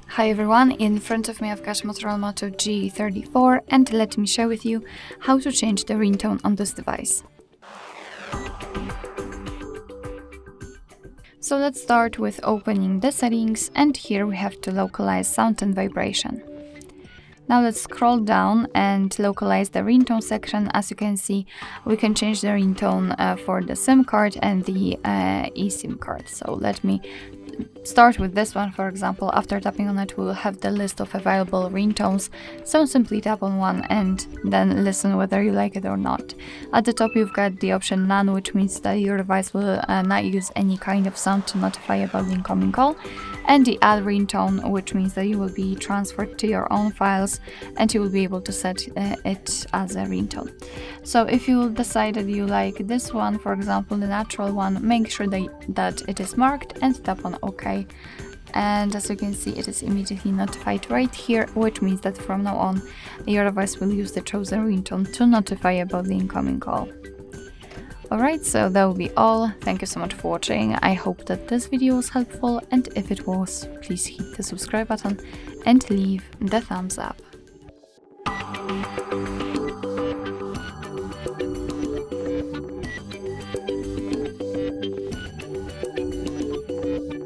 Hi everyone, in front of me I've got MOTOROLA Moto G34 and let me share with you how to change the ringtone on this device. So let's start with opening the settings, and here we have to localize sound and vibration. Now let's scroll down and localize the ringtone section. As you can see, we can change the ringtone for the SIM card and the eSIM card. So let me start with this one. For example, after tapping on it, we will have the list of available ringtones. So simply tap on one and then listen whether you like it or not. At the top you've got the option none, which means that your device will not use any kind of sound to notify about the incoming call, and the add ringtone, which means that you will be transferred to your own files and you will be able to set it as a ringtone. So if you decide that you like this one, for example the natural one, make sure that it is marked and tap on OK. And as you can see, it is immediately notified right here, which means that from now on your device will use the chosen ringtone to notify about the incoming call. Alright, so that will be all. Thank you so much for watching. I hope that this video was helpful, and if it was, please hit the subscribe button and leave the thumbs up.